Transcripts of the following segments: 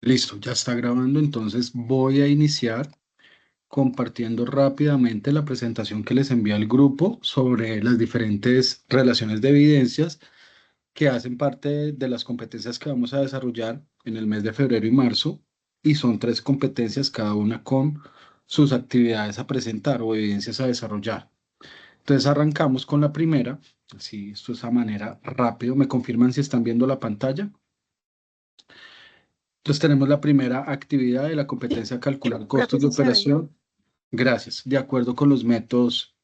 Listo, ya está grabando, entonces voy a iniciar compartiendo rápidamente la presentación que les envié al grupo sobre las diferentes relaciones de evidencias que hacen parte de las competencias que vamos a desarrollar en el mes de febrero y marzo, y son tres competencias, cada una con sus actividades a presentar o evidencias a desarrollar. Entonces arrancamos con la primera, así esto es a manera rápido, me confirman si están viendo la pantalla. Entonces tenemos la primera actividad de la competencia calcular Creo costos que de sí se ve. operación. Gracias. De acuerdo con los métodos.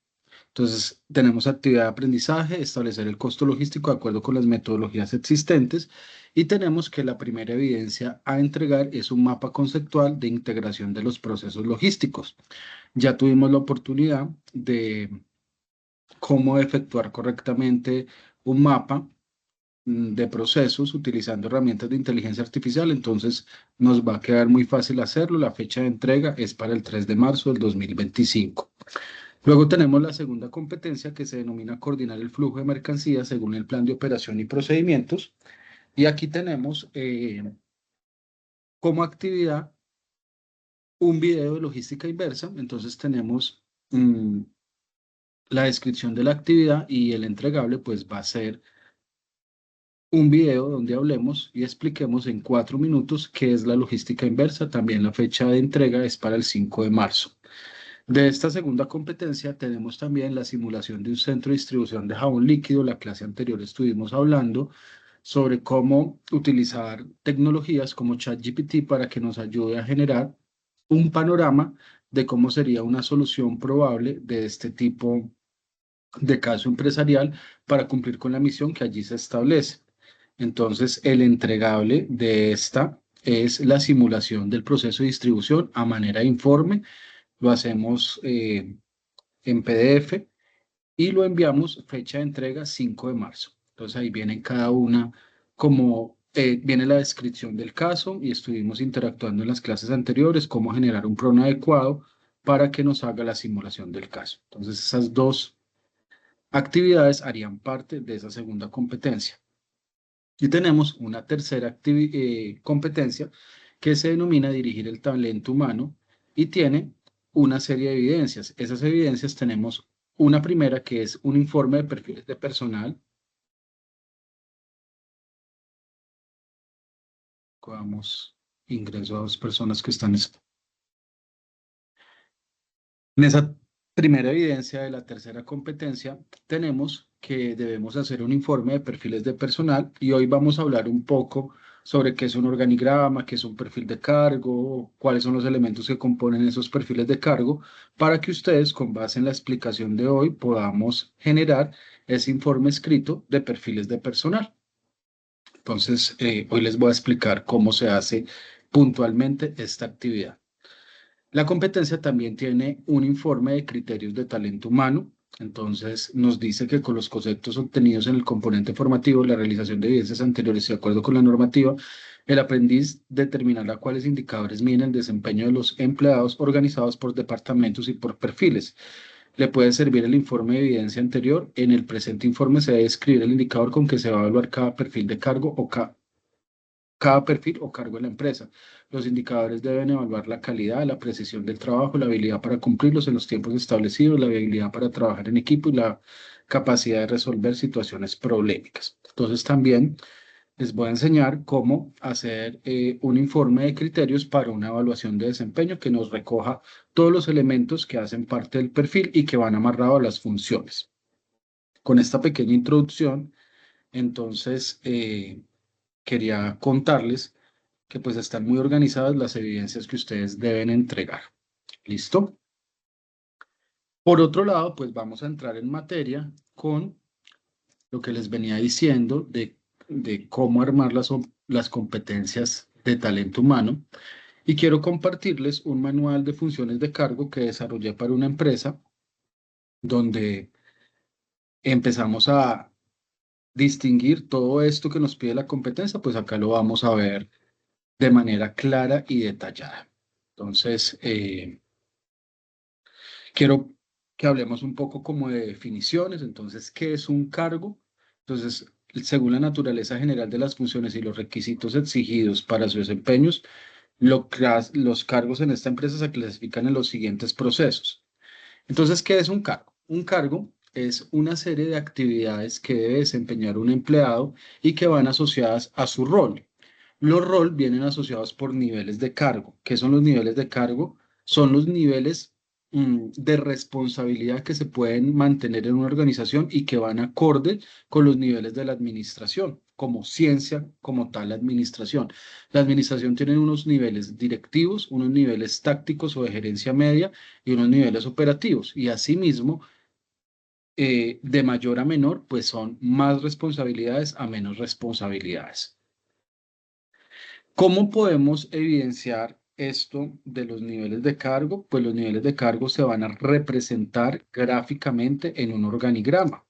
Entonces tenemos actividad de aprendizaje, establecer el costo logístico de acuerdo con las metodologías existentes, y tenemos que la primera evidencia a entregar es un mapa conceptual de integración de los procesos logísticos. Ya tuvimos la oportunidad de cómo efectuar correctamente un mapa de procesos utilizando herramientas de inteligencia artificial, entonces nos va a quedar muy fácil hacerlo. La fecha de entrega es para el 3 de marzo del 2025. Luego tenemos la segunda competencia que se denomina coordinar el flujo de mercancías según el plan de operación y procedimientos. Y aquí tenemos como actividad un video de logística inversa. Entonces tenemos la descripción de la actividad, y el entregable pues va a ser un video donde hablemos y expliquemos en 4 minutos qué es la logística inversa. También la fecha de entrega es para el 5 de marzo. De esta segunda competencia tenemos también la simulación de un centro de distribución de jabón líquido. La clase anterior estuvimos hablando sobre cómo utilizar tecnologías como ChatGPT para que nos ayude a generar un panorama de cómo sería una solución probable de este tipo de caso empresarial para cumplir con la misión que allí se establece. Entonces, el entregable de esta es la simulación del proceso de distribución a manera de informe. Lo hacemos en PDF y lo enviamos, fecha de entrega 5 de marzo. Entonces ahí viene cada una, como viene la descripción del caso, y estuvimos interactuando en las clases anteriores cómo generar un PRON adecuado para que nos haga la simulación del caso. Entonces esas dos actividades harían parte de esa segunda competencia. Y tenemos una tercera competencia que se denomina dirigir el talento humano, y tiene una serie de evidencias. Esas evidencias tenemos una primera que es un informe de perfiles de personal. Vamos, ingreso a dos personas que están. En esa primera evidencia de la tercera competencia, tenemos que debemos hacer un informe de perfiles de personal, y hoy vamos a hablar un poco sobre qué es un organigrama, qué es un perfil de cargo, cuáles son los elementos que componen esos perfiles de cargo, para que ustedes, con base en la explicación de hoy, podamos generar ese informe escrito de perfiles de personal. Entonces, hoy les voy a explicar cómo se hace puntualmente esta actividad. La competencia también tiene un informe de criterios de talento humano. Entonces, nos dice que con los conceptos obtenidos en el componente formativo, la realización de evidencias anteriores y de acuerdo con la normativa, el aprendiz determinará cuáles indicadores miden el desempeño de los empleados organizados por departamentos y por perfiles. Le puede servir el informe de evidencia anterior. En el presente informe se debe escribir el indicador con que se va a evaluar cada perfil de cargo o cada perfil o cargo de la empresa. Los indicadores deben evaluar la calidad, la precisión del trabajo, la habilidad para cumplirlos en los tiempos establecidos, la habilidad para trabajar en equipo y la capacidad de resolver situaciones problemáticas. Entonces también les voy a enseñar cómo hacer un informe de criterios para una evaluación de desempeño que nos recoja todos los elementos que hacen parte del perfil y que van amarrados a las funciones. Con esta pequeña introducción, entonces, quería contarles que pues están muy organizadas las evidencias que ustedes deben entregar. ¿Listo? Por otro lado, pues vamos a entrar en materia con lo que les venía diciendo de cómo armar las competencias de talento humano. Y quiero compartirles un manual de funciones de cargo que desarrollé para una empresa donde empezamos a distinguir todo esto que nos pide la competencia. Pues acá lo vamos a ver de manera clara y detallada. Entonces, quiero que hablemos un poco como de definiciones. Entonces, ¿qué es un cargo? Entonces, según la naturaleza general de las funciones y los requisitos exigidos para su desempeño, Los cargos en esta empresa se clasifican en los siguientes procesos. Entonces, ¿qué es un cargo? Un cargo es una serie de actividades que debe desempeñar un empleado y que van asociadas a su rol. Los roles vienen asociados por niveles de cargo. ¿Qué son los niveles de cargo? Son los niveles de responsabilidad que se pueden mantener en una organización y que van acorde con los niveles de la administración, como ciencia, como tal administración. La administración tiene unos niveles directivos, unos niveles tácticos o de gerencia media y unos niveles operativos. Y asimismo, de mayor a menor, pues son más responsabilidades a menos responsabilidades. ¿Cómo podemos evidenciar esto de los niveles de cargo? Pues los niveles de cargo se van a representar gráficamente en un organigrama.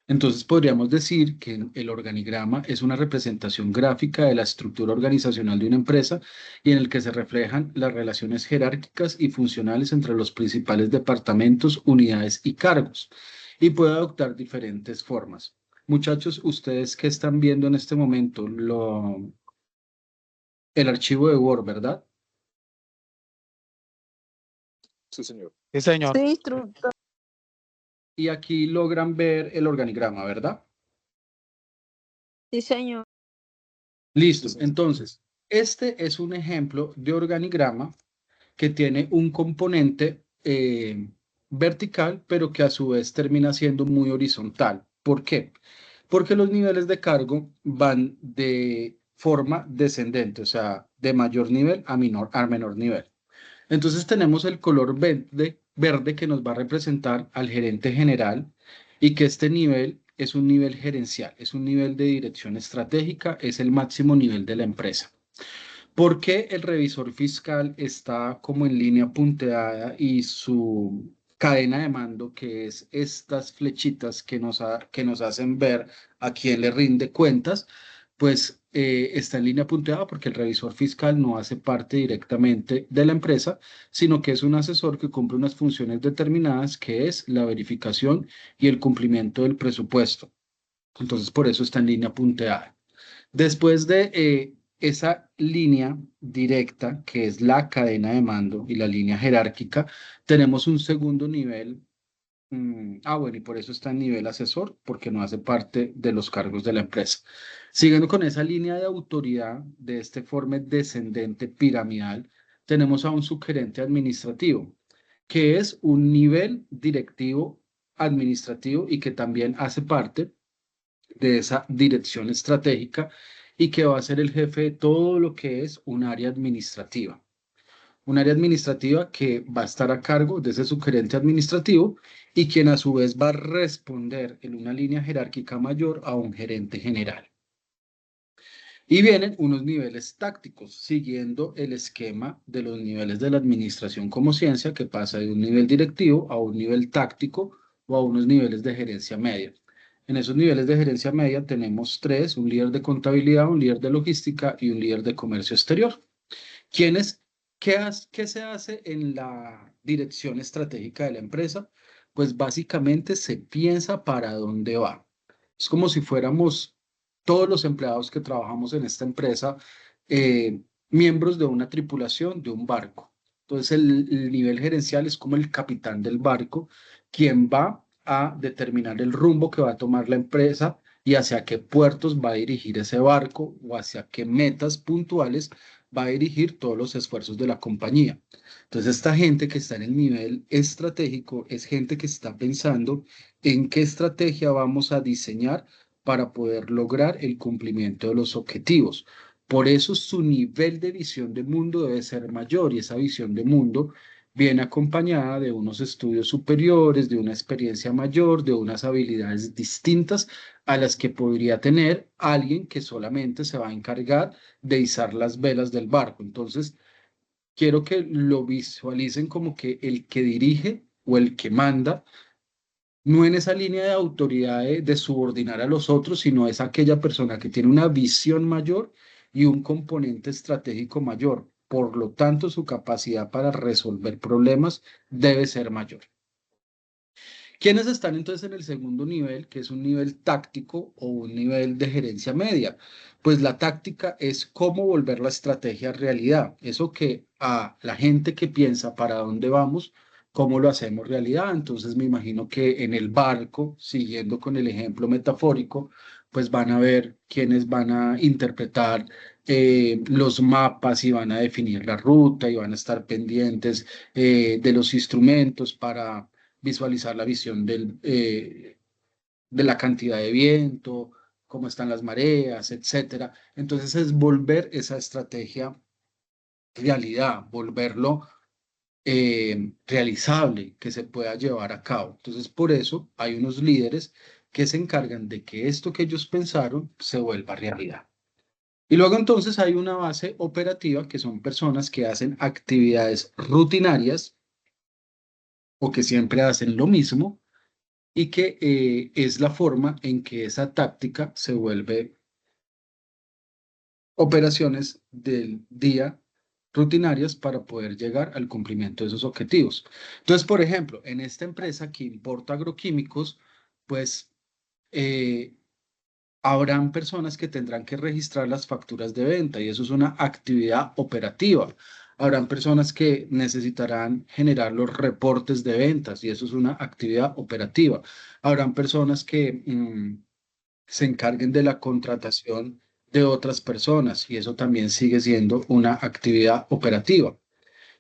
Entonces podríamos decir que el organigrama es una representación gráfica de la estructura organizacional de una empresa y en el que se reflejan las relaciones jerárquicas y funcionales entre los principales departamentos, unidades y cargos. Y puede adoptar diferentes formas. Muchachos, ustedes que están viendo en este momento el archivo de Word, ¿verdad? Sí, señor. Sí, señor. Sí, instructor. Y aquí logran ver el organigrama, ¿verdad? Sí, señor. Listo. Sí, señor. Entonces, este es un ejemplo de organigrama que tiene un componente vertical, pero que a su vez termina siendo muy horizontal. ¿Por qué? Porque los niveles de cargo van de forma descendente, o sea, de mayor nivel a menor nivel. Entonces tenemos el color verde que nos va a representar al gerente general y que este nivel es un nivel gerencial, es un nivel de dirección estratégica, es el máximo nivel de la empresa. ¿Por qué el revisor fiscal está como en línea punteada y su cadena de mando, que es estas flechitas que nos hacen ver a quién le rinde cuentas, pues está en línea punteada porque el revisor fiscal no hace parte directamente de la empresa, sino que es un asesor que cumple unas funciones determinadas, que es la verificación y el cumplimiento del presupuesto. Entonces, por eso está en línea punteada. Después de esa línea directa, que es la cadena de mando y la línea jerárquica, tenemos un segundo nivel. Bueno, y por eso está en nivel asesor, porque no hace parte de los cargos de la empresa. Siguiendo con esa línea de autoridad de este forma descendente piramidal, tenemos a un subgerente administrativo, que es un nivel directivo administrativo y que también hace parte de esa dirección estratégica y que va a ser el jefe de todo lo que es un área administrativa. Un área administrativa que va a estar a cargo de ese subgerente administrativo y quien a su vez va a responder en una línea jerárquica mayor a un gerente general. Y vienen unos niveles tácticos, siguiendo el esquema de los niveles de la administración como ciencia, que pasa de un nivel directivo a un nivel táctico o a unos niveles de gerencia media. En esos niveles de gerencia media tenemos tres: un líder de contabilidad, un líder de logística y un líder de comercio exterior. ¿Quiénes, qué se hace en la dirección estratégica de la empresa? Pues básicamente se piensa para dónde va. Es como si fuéramos todos los empleados que trabajamos en esta empresa, miembros de una tripulación de un barco. Entonces el nivel gerencial es como el capitán del barco, quien va a determinar el rumbo que va a tomar la empresa y hacia qué puertos va a dirigir ese barco o hacia qué metas puntuales va a dirigir todos los esfuerzos de la compañía. Entonces, esta gente que está en el nivel estratégico es gente que está pensando en qué estrategia vamos a diseñar para poder lograr el cumplimiento de los objetivos. Por eso su nivel de visión de mundo debe ser mayor y esa visión de mundo viene acompañada de unos estudios superiores, de una experiencia mayor, de unas habilidades distintas a las que podría tener alguien que solamente se va a encargar de izar las velas del barco. Entonces, quiero que lo visualicen como que el que dirige o el que manda, no en esa línea de autoridad de subordinar a los otros, sino es aquella persona que tiene una visión mayor y un componente estratégico mayor. Por lo tanto, su capacidad para resolver problemas debe ser mayor. ¿Quiénes están entonces en el segundo nivel, que es un nivel táctico o un nivel de gerencia media? Pues la táctica es cómo volver la estrategia realidad. Eso que a la gente que piensa para dónde vamos, cómo lo hacemos realidad. Entonces me imagino que en el barco, siguiendo con el ejemplo metafórico, pues van a ver quiénes van a interpretar los mapas y van a definir la ruta y van a estar pendientes de los instrumentos para visualizar la visión de la cantidad de viento, cómo están las mareas, etcétera. Entonces es volver esa estrategia realidad, volverlo realizable, que se pueda llevar a cabo. Entonces por eso hay unos líderes que se encargan de que esto que ellos pensaron se vuelva realidad. Y luego entonces hay una base operativa que son personas que hacen actividades rutinarias o que siempre hacen lo mismo y que es la forma en que esa táctica se vuelve operaciones del día rutinarias para poder llegar al cumplimiento de esos objetivos. Entonces, por ejemplo, en esta empresa que importa agroquímicos, pues eh, habrán personas que tendrán que registrar las facturas de venta y eso es una actividad operativa. Habrán personas que necesitarán generar los reportes de ventas y eso es una actividad operativa. Habrán personas que se encarguen de la contratación de otras personas y eso también sigue siendo una actividad operativa.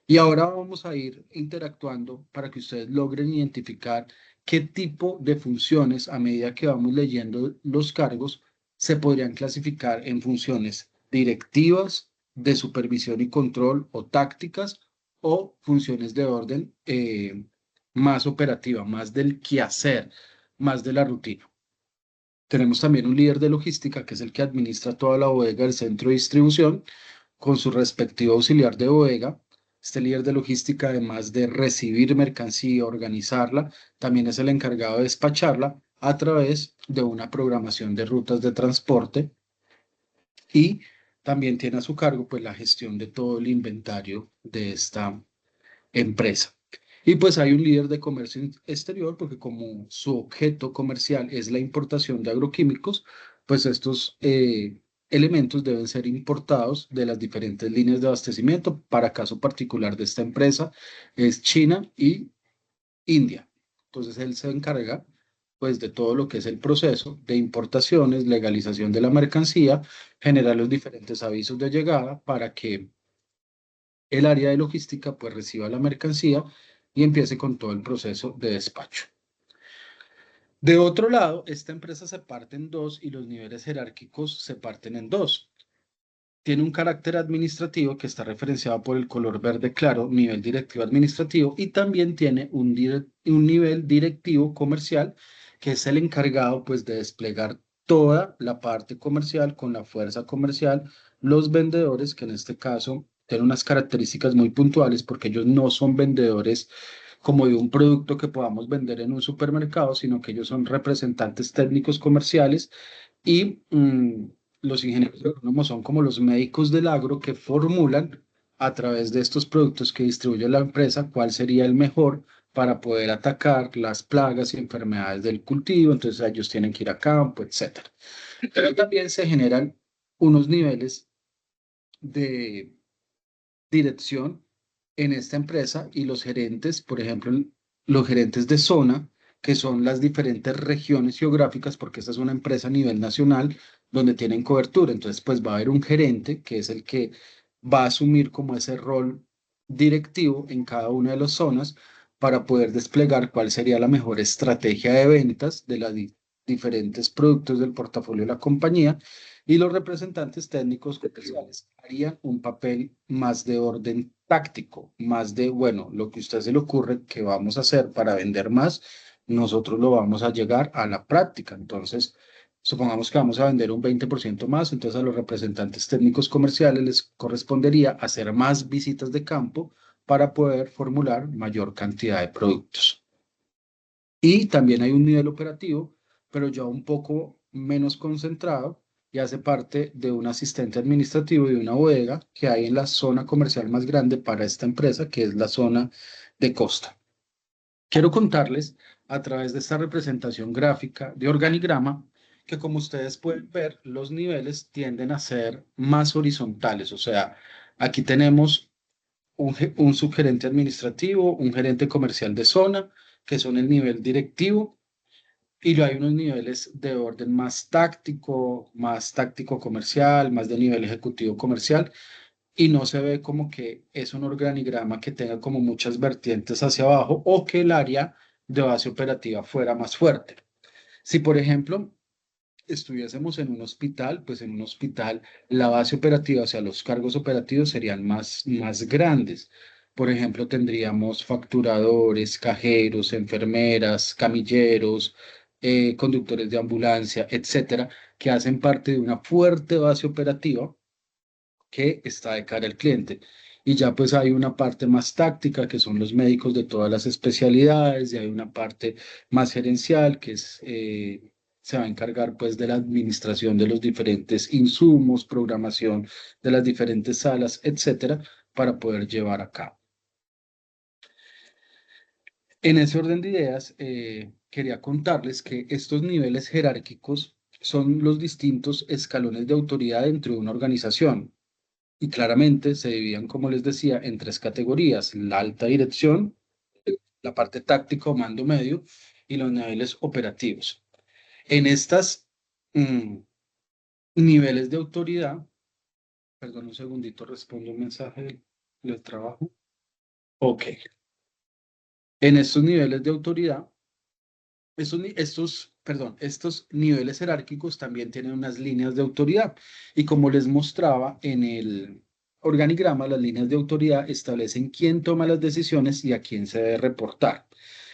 Y ahora vamos a ir interactuando para que ustedes logren identificar qué tipo de funciones, a medida que vamos leyendo los cargos, se podrían clasificar en funciones directivas, de supervisión y control o tácticas, o funciones de orden más operativa, más del quehacer, más de la rutina. Tenemos también un líder de logística, que es el que administra toda la bodega del centro de distribución, con su respectivo auxiliar de bodega. Este líder de logística, además de recibir mercancía, organizarla, también es el encargado de despacharla a través de una programación de rutas de transporte y también tiene a su cargo pues la gestión de todo el inventario de esta empresa. Y pues hay un líder de comercio exterior porque como su objeto comercial es la importación de agroquímicos, pues estos elementos deben ser importados de las diferentes líneas de abastecimiento. Para caso particular de esta empresa es China y India. Entonces él se encarga pues de todo lo que es el proceso de importaciones, legalización de la mercancía, generar los diferentes avisos de llegada para que el área de logística pues reciba la mercancía y empiece con todo el proceso de despacho. De otro lado, esta empresa se parte en dos y los niveles jerárquicos se parten en dos. Tiene un carácter administrativo que está referenciado por el color verde claro, nivel directivo administrativo, y también tiene un nivel directivo comercial, que es el encargado pues de desplegar toda la parte comercial con la fuerza comercial, los vendedores, que en este caso tienen unas características muy puntuales porque ellos no son vendedores como de un producto que podamos vender en un supermercado, sino que ellos son representantes técnicos comerciales y los ingenieros agrónomos son como los médicos del agro que formulan a través de estos productos que distribuye la empresa cuál sería el mejor para poder atacar las plagas y enfermedades del cultivo. Entonces ellos tienen que ir a campo, etcétera. Pero también se generan unos niveles de dirección en esta empresa y los gerentes, por ejemplo, los gerentes de zona, que son las diferentes regiones geográficas, porque esta es una empresa a nivel nacional donde tienen cobertura. Entonces, pues va a haber un gerente que es el que va a asumir como ese rol directivo en cada una de las zonas para poder desplegar cuál sería la mejor estrategia de ventas de los diferentes productos del portafolio de la compañía y los representantes técnicos comerciales harían un papel más de orden táctico, más de, bueno, lo que a usted se le ocurre que vamos a hacer para vender más, nosotros lo vamos a llegar a la práctica. Entonces, supongamos que vamos a vender un 20% más, entonces a los representantes técnicos comerciales les correspondería hacer más visitas de campo para poder formular mayor cantidad de productos. Y también hay un nivel operativo, pero ya un poco menos concentrado y hace parte de un asistente administrativo y de una bodega que hay en la zona comercial más grande para esta empresa, que es la zona de costa. Quiero contarles a través de esta representación gráfica de organigrama, que como ustedes pueden ver, los niveles tienden a ser más horizontales. O sea, aquí tenemos un subgerente administrativo, un gerente comercial de zona, que son el nivel directivo, y luego hay unos niveles de orden más táctico comercial, más de nivel ejecutivo comercial, y no se ve como que es un organigrama que tenga como muchas vertientes hacia abajo o que el área de base operativa fuera más fuerte. Si, por ejemplo, estuviésemos en un hospital, pues en un hospital la base operativa, o sea, los cargos operativos serían más grandes. Por ejemplo, tendríamos facturadores, cajeros, enfermeras, camilleros, conductores de ambulancia, etcétera, que hacen parte de una fuerte base operativa que está de cara al cliente. Y ya pues hay una parte más táctica, que son los médicos de todas las especialidades, y hay una parte más gerencial, que se va a encargar pues de la administración de los diferentes insumos, programación de las diferentes salas, etcétera, para poder llevar a cabo. En ese orden de ideas, quería contarles que estos niveles jerárquicos son los distintos escalones de autoridad dentro de una organización. Y claramente se dividían, como les decía, en tres categorías: la alta dirección, la parte táctica o mando medio y los niveles operativos. En estas niveles de autoridad, perdón un segundito, respondo un mensaje del trabajo. Ok. En estos niveles de autoridad, estos niveles jerárquicos también tienen unas líneas de autoridad. Y como les mostraba en el organigrama, las líneas de autoridad establecen quién toma las decisiones y a quién se debe reportar.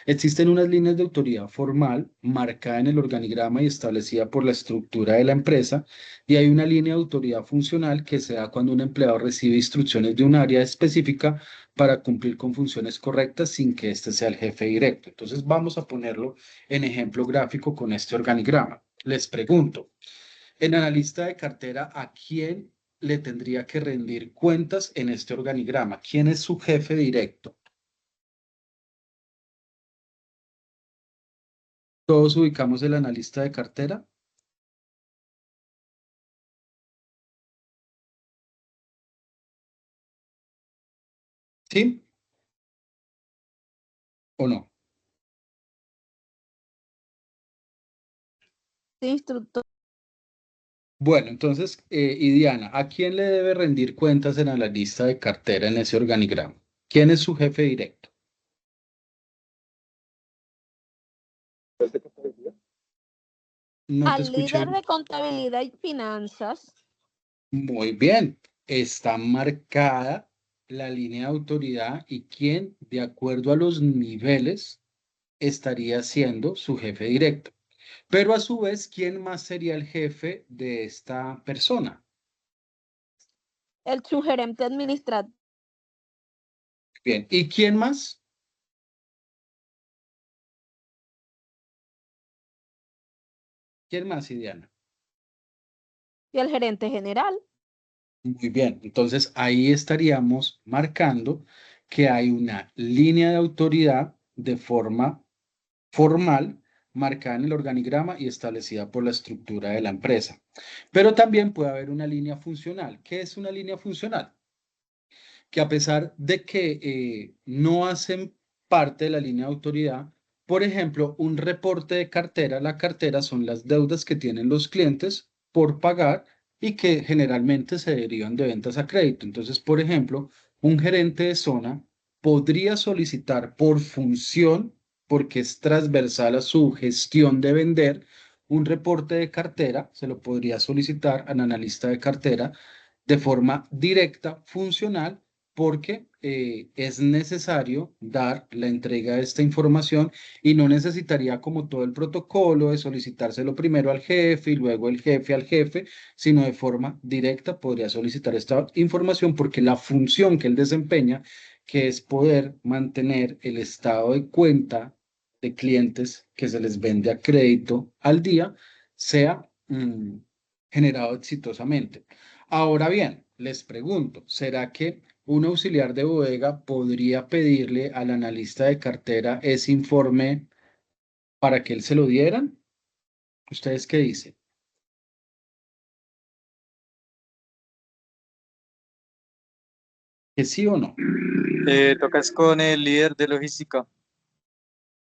Existen unas líneas de autoridad formal marcada en el organigrama y establecida por la estructura de la empresa, y hay una línea de autoridad funcional que se da cuando un empleado recibe instrucciones de un área específica para cumplir con funciones correctas sin que éste sea el jefe directo. Entonces vamos a ponerlo en ejemplo gráfico con este organigrama. Les pregunto, en analista de cartera, ¿a quién le tendría que rendir cuentas en este organigrama? ¿Quién es su jefe directo? Todos ubicamos el analista de cartera. ¿Sí o no? Sí, instructor. Bueno, entonces, y Diana, ¿a quién le debe rendir cuentas en la lista de cartera en ese organigrama? ¿Quién es su jefe directo? No te Al escuché. líder de contabilidad y finanzas. Muy bien, está marcada la línea de autoridad y quién, de acuerdo a los niveles, estaría siendo su jefe directo. Pero a su vez, ¿quién más sería el jefe de esta persona? El subgerente administrativo. Bien, ¿y quién más? ¿Quién más, Idiana? Y el gerente general. Muy bien, entonces ahí estaríamos marcando que hay una línea de autoridad de forma formal marcada en el organigrama y establecida por la estructura de la empresa. Pero también puede haber una línea funcional. ¿Qué es una línea funcional? Que a pesar de que no hacen parte de la línea de autoridad, por ejemplo, un reporte de cartera, la cartera son las deudas que tienen los clientes por pagar y que generalmente se derivan de ventas a crédito. Entonces, por ejemplo, un gerente de zona podría solicitar por función, porque es transversal a su gestión de vender, un reporte de cartera, se lo podría solicitar al analista de cartera de forma directa, funcional, porque es necesario dar la entrega de esta información y no necesitaría como todo el protocolo de solicitárselo primero al jefe y luego el jefe al jefe, sino de forma directa podría solicitar esta información porque la función que él desempeña, que es poder mantener el estado de cuenta de clientes que se les vende a crédito al día, sea generado exitosamente. Ahora bien, les pregunto, ¿será que un auxiliar de bodega podría pedirle al analista de cartera ese informe para que él se lo dieran. ¿Ustedes qué dicen? ¿Que sí o no? Tocas con el líder de logística.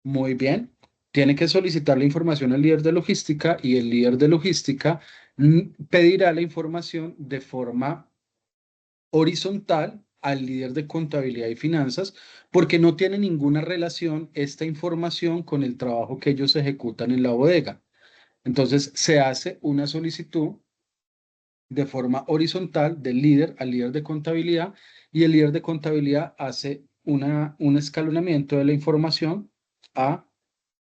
Muy bien. Tiene que solicitar la información al líder de logística y el líder de logística pedirá la información de forma horizontal al líder de contabilidad y finanzas, porque no tiene ninguna relación esta información con el trabajo que ellos ejecutan en la bodega. Entonces, se hace una solicitud de forma horizontal del líder al líder de contabilidad y el líder de contabilidad hace un escalonamiento de la información a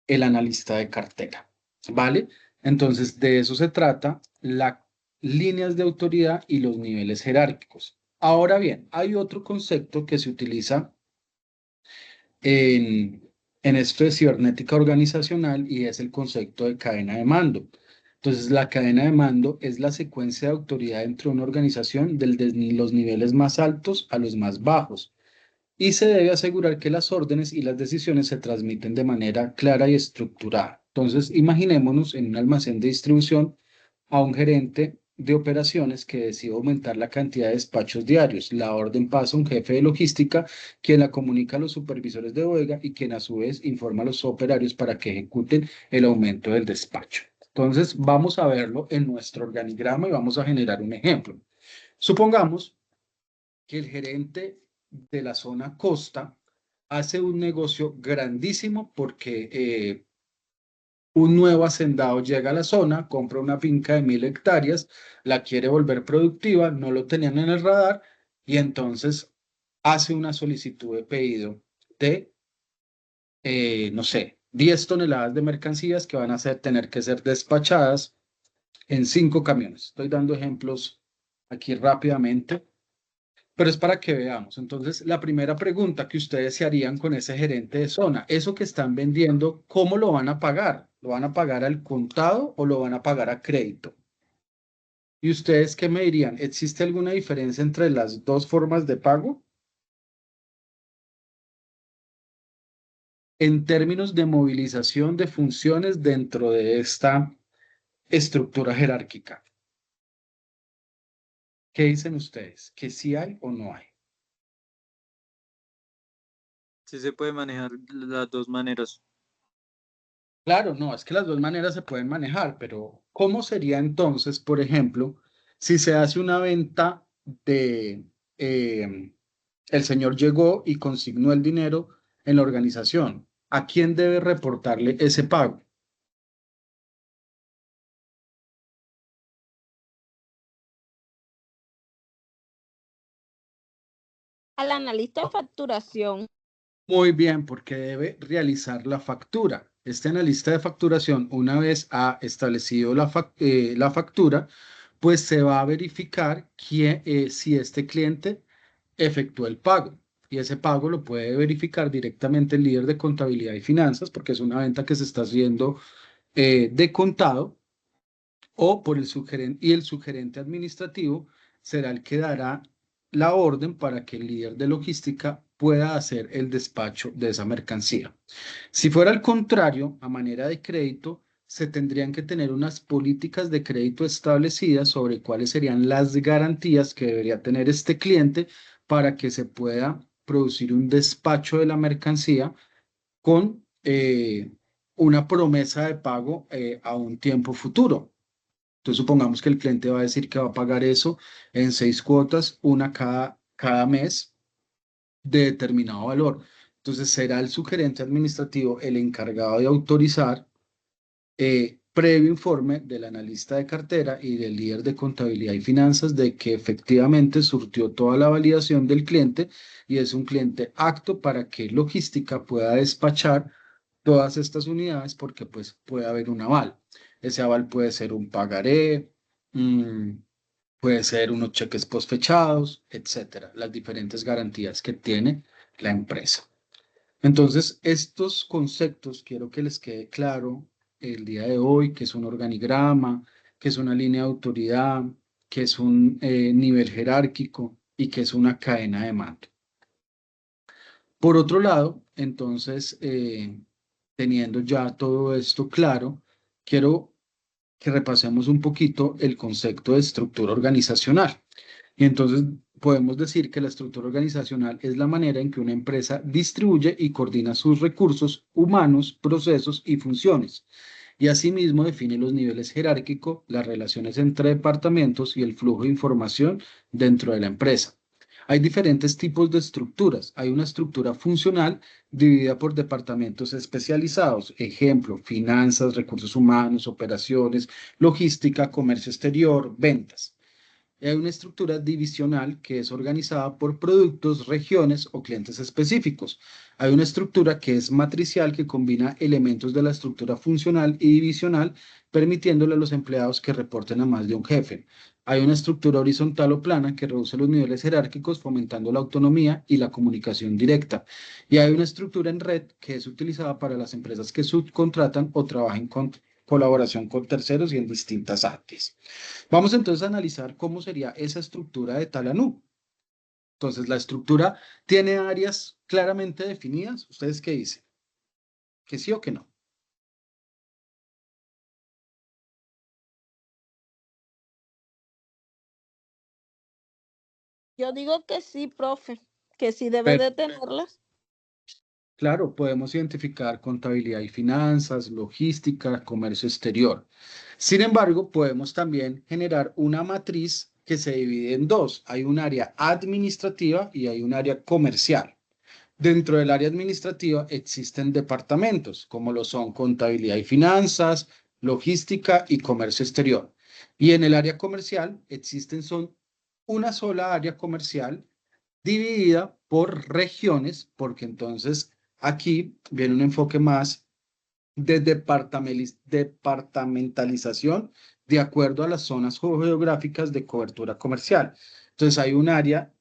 el analista de cartera, ¿vale? Entonces, de eso se trata las líneas de autoridad y los niveles jerárquicos. Ahora bien, hay otro concepto que se utiliza en, en esto de cibernética organizacional y es el concepto de cadena de mando. Entonces, la cadena de mando es la secuencia de autoridad dentro de una organización desde los niveles más altos a los más bajos y se debe asegurar que las órdenes y las decisiones se transmiten de manera clara y estructurada. Entonces, imaginémonos en un almacén de distribución a un gerente de operaciones que decide aumentar la cantidad de despachos diarios. La orden pasa a un jefe de logística, quien la comunica a los supervisores de bodega y quien a su vez informa a los operarios para que ejecuten el aumento del despacho. Entonces, vamos a verlo en nuestro organigrama y vamos a generar un ejemplo. Supongamos que el gerente de la zona costa hace un negocio grandísimo porque un nuevo hacendado llega a la zona, compra una finca de 1.000 hectáreas, la quiere volver productiva, no lo tenían en el radar y entonces hace una solicitud de pedido de, no sé, 10 toneladas de mercancías que van a tener que ser despachadas en 5 camiones. Estoy dando ejemplos aquí rápidamente. Pero es para que veamos. Entonces, la primera pregunta que ustedes se harían con ese gerente de zona, eso que están vendiendo, ¿cómo lo van a pagar? ¿Lo van a pagar al contado o lo van a pagar a crédito? ¿Y ustedes qué me dirían? ¿Existe alguna diferencia entre las dos formas de pago? En términos de movilización de funciones dentro de esta estructura jerárquica. ¿Qué dicen ustedes? ¿Que sí hay o no hay? Sí se puede manejar las dos maneras. Claro, no, es que las dos maneras se pueden manejar, pero ¿cómo sería entonces, por ejemplo, si se hace una venta de, el señor llegó y consignó el dinero en la organización? ¿A quién debe reportarle ese pago? Al analista de facturación. Muy bien, porque debe realizar la factura. Este analista de facturación, una vez ha establecido la factura, pues se va a verificar si este cliente efectuó el pago. Y ese pago lo puede verificar directamente el líder de contabilidad y finanzas, porque es una venta que se está haciendo de contado, o por el sugerente, y el sugerente administrativo será el que dará la orden para que el líder de logística pueda hacer el despacho de esa mercancía. Si fuera al contrario, a manera de crédito, se tendrían que tener unas políticas de crédito establecidas sobre cuáles serían las garantías que debería tener este cliente para que se pueda producir un despacho de la mercancía con una promesa de pago a un tiempo futuro. Entonces, supongamos que el cliente va a decir que va a pagar eso en 6 cuotas, una cada mes de determinado valor. Entonces, será el sugerente administrativo el encargado de autorizar, previo informe del analista de cartera y del líder de contabilidad y finanzas, de que efectivamente surtió toda la validación del cliente y es un cliente apto para que logística pueda despachar todas estas unidades porque pues puede haber un aval. Ese aval puede ser un pagaré, mm, puede ser unos cheques postfechados, etcétera, las diferentes garantías que tiene la empresa. Entonces, estos conceptos quiero que les quede claro el día de hoy, que es un organigrama, que es una línea de autoridad, que es un nivel jerárquico y que es una cadena de mando. Por otro lado, entonces, teniendo ya todo esto claro, quiero que repasemos un poquito el concepto de estructura organizacional. Y entonces podemos decir que la estructura organizacional es la manera en que una empresa distribuye y coordina sus recursos humanos, procesos y funciones. Y asimismo define los niveles jerárquicos, las relaciones entre departamentos y el flujo de información dentro de la empresa. Hay diferentes tipos de estructuras. Hay una estructura funcional dividida por departamentos especializados. Ejemplo, finanzas, recursos humanos, operaciones, logística, comercio exterior, ventas. Hay una estructura divisional que es organizada por productos, regiones o clientes específicos. Hay una estructura que es matricial que combina elementos de la estructura funcional y divisional, permitiéndole a los empleados que reporten a más de un jefe. Hay una estructura horizontal o plana que reduce los niveles jerárquicos, fomentando la autonomía y la comunicación directa. Y hay una estructura en red que es utilizada para las empresas que subcontratan o trabajan con colaboración con terceros y en distintas áreas. Vamos entonces a analizar cómo sería esa estructura de Talanú. Entonces, la estructura tiene áreas claramente definidas. ¿Ustedes qué dicen? ¿Que sí o que no? Yo digo que sí, profe, que sí debe Pero, de tenerlas. claro, podemos identificar contabilidad y finanzas, logística, comercio exterior. Sin embargo, podemos también generar una matriz que se divide en dos. Hay un área administrativa y hay un área comercial. Dentro del área administrativa existen departamentos, como lo son contabilidad y finanzas, logística y comercio exterior. Y en el área comercial son una sola área comercial dividida por regiones, porque entonces aquí viene un enfoque más de departamentalización de acuerdo a las zonas geográficas de cobertura comercial. Entonces hay un área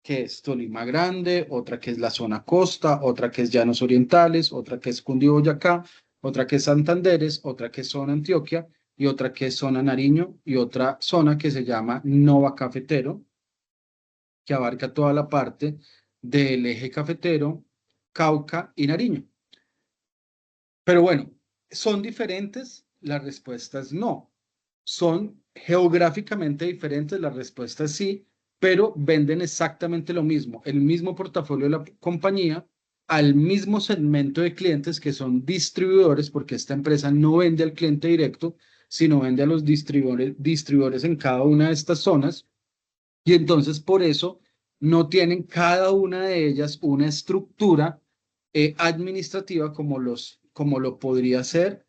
que es Tolima Grande, otra que es la zona costa, otra que es Llanos Orientales, otra que es Cundinamarca, otra que es Santanderes, otra que es zona Antioquia y otra que es zona Nariño y otra zona que se llama Nova Cafetero, que abarca toda la parte del eje cafetero, Cauca y Nariño. Pero bueno, ¿son diferentes? La respuesta es no. ¿Son geográficamente diferentes? La respuesta es sí, pero venden exactamente lo mismo, el mismo portafolio de la compañía, al mismo segmento de clientes que son distribuidores, porque esta empresa no vende al cliente directo, sino vende a los distribuidores en cada una de estas zonas. Y entonces por eso no tienen cada una de ellas una estructura administrativa como lo podría ser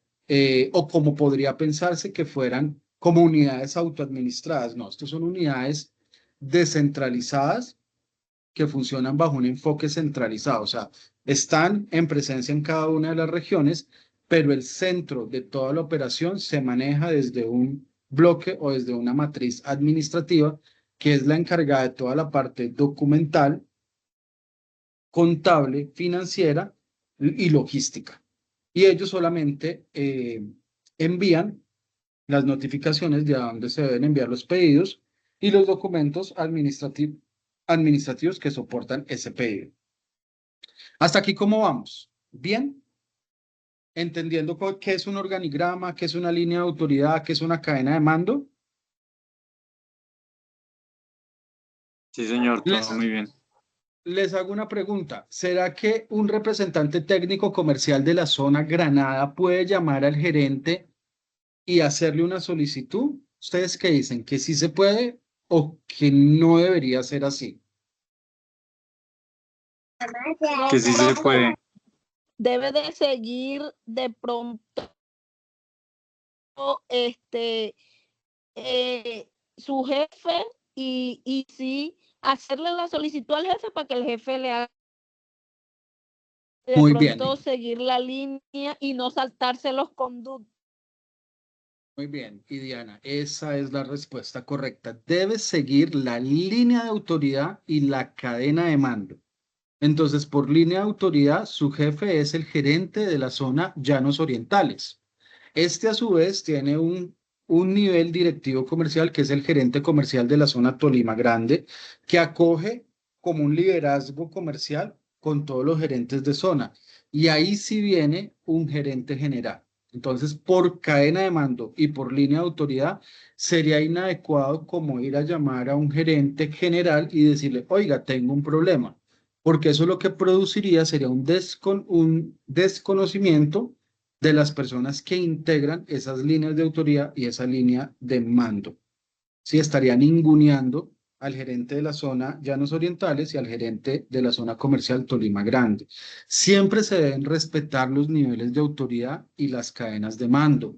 o como podría pensarse que fueran como unidades autoadministradas. No, estas son unidades descentralizadas que funcionan bajo un enfoque centralizado. O sea, están en presencia en cada una de las regiones, pero el centro de toda la operación se maneja desde un bloque o desde una matriz administrativa que es la encargada de toda la parte documental, contable, financiera y logística. Y ellos solamente envían las notificaciones de a dónde se deben enviar los pedidos y los documentos administrativos que soportan ese pedido. Hasta aquí, ¿cómo vamos? ¿Bien? ¿Entendiendo qué es un organigrama, qué es una línea de autoridad, qué es una cadena de mando? Sí, señor, Les, todo muy bien. les hago una pregunta. ¿Será que un representante técnico comercial de la zona Granada puede llamar al gerente y hacerle una solicitud? ¿Ustedes qué dicen? ¿Que sí se puede o que no debería ser así? Que sí se puede. Debe de seguir de pronto su jefe y sí hacerle la solicitud al jefe para que el jefe le haga de Muy pronto bien. seguir la línea y no saltarse los conductos. Muy bien, y Diana, esa es la respuesta correcta. Debes seguir la línea de autoridad y la cadena de mando. Entonces, por línea de autoridad, su jefe es el gerente de la zona Llanos Orientales. Este, a su vez, tiene un nivel directivo comercial que es el gerente comercial de la zona Tolima Grande, que acoge como un liderazgo comercial con todos los gerentes de zona. y ahí sí viene un gerente general. Entonces, por cadena de mando y por línea de autoridad, sería inadecuado como ir a llamar a un gerente general y decirle, oiga, tengo un problema, porque eso lo que produciría sería un desconocimiento de las personas que integran esas líneas de autoridad y esa línea de mando. Sí, estarían ninguneando al gerente de la zona Llanos Orientales y al gerente de la zona comercial Tolima Grande. Siempre se deben respetar los niveles de autoridad y las cadenas de mando,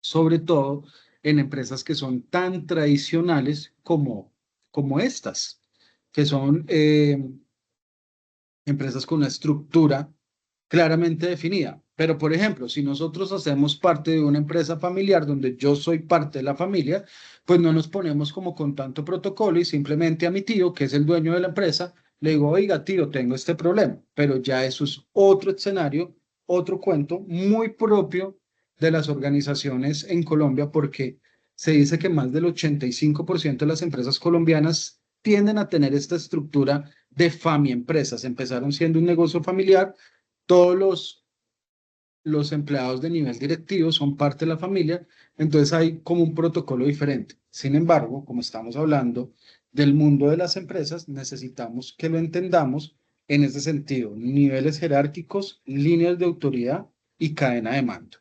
sobre todo en empresas que son tan tradicionales como estas, que son empresas con una estructura claramente definida. Pero, por ejemplo, si nosotros hacemos parte de una empresa familiar donde yo soy parte de la familia, pues no nos ponemos como con tanto protocolo y simplemente a mi tío, que es el dueño de la empresa, le digo, oiga, tío, tengo este problema. Pero ya eso es otro escenario, otro cuento muy propio de las organizaciones en Colombia, porque se dice que más del 85% de las empresas colombianas tienden a tener esta estructura de empresas. Empezaron siendo un negocio familiar, todos los empleados de nivel directivo son parte de la familia, entonces hay como un protocolo diferente. Sin embargo, como estamos hablando del mundo de las empresas, necesitamos que lo entendamos en ese sentido, niveles jerárquicos, líneas de autoridad y cadena de mando.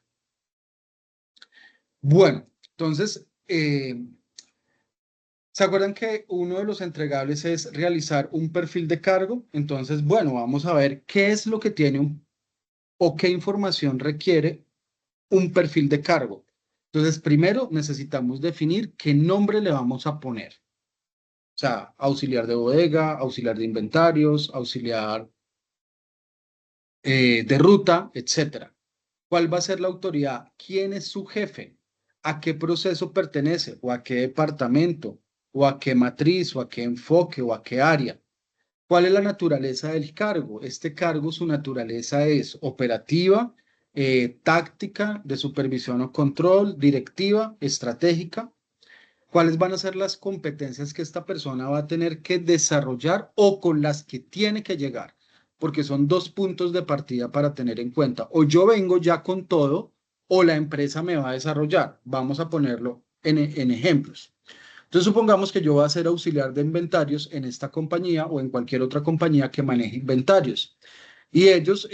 Bueno, entonces, ¿se acuerdan que uno de los entregables es realizar un perfil de cargo? Entonces, bueno, vamos a ver qué es lo que tiene o qué información requiere un perfil de cargo. Entonces, primero necesitamos definir qué nombre le vamos a poner. O sea, auxiliar de bodega, auxiliar de inventarios, auxiliar de ruta, etcétera. ¿Cuál va a ser la autoridad? ¿Quién es su jefe? ¿A qué proceso pertenece? ¿O a qué departamento? ¿O a qué matriz? ¿O a qué enfoque? ¿O a qué área? ¿Cuál es la naturaleza del cargo? Este cargo, su naturaleza es operativa, táctica, de supervisión o control, directiva, estratégica. ¿Cuáles van a ser las competencias que esta persona va a tener que desarrollar o con las que tiene que llegar? Porque son dos puntos de partida para tener en cuenta. O yo vengo ya con todo o la empresa me va a desarrollar. Vamos a ponerlo en ejemplos. Entonces, supongamos que yo voy a ser auxiliar de inventarios en esta compañía o en cualquier otra compañía que maneje inventarios. Y ellos,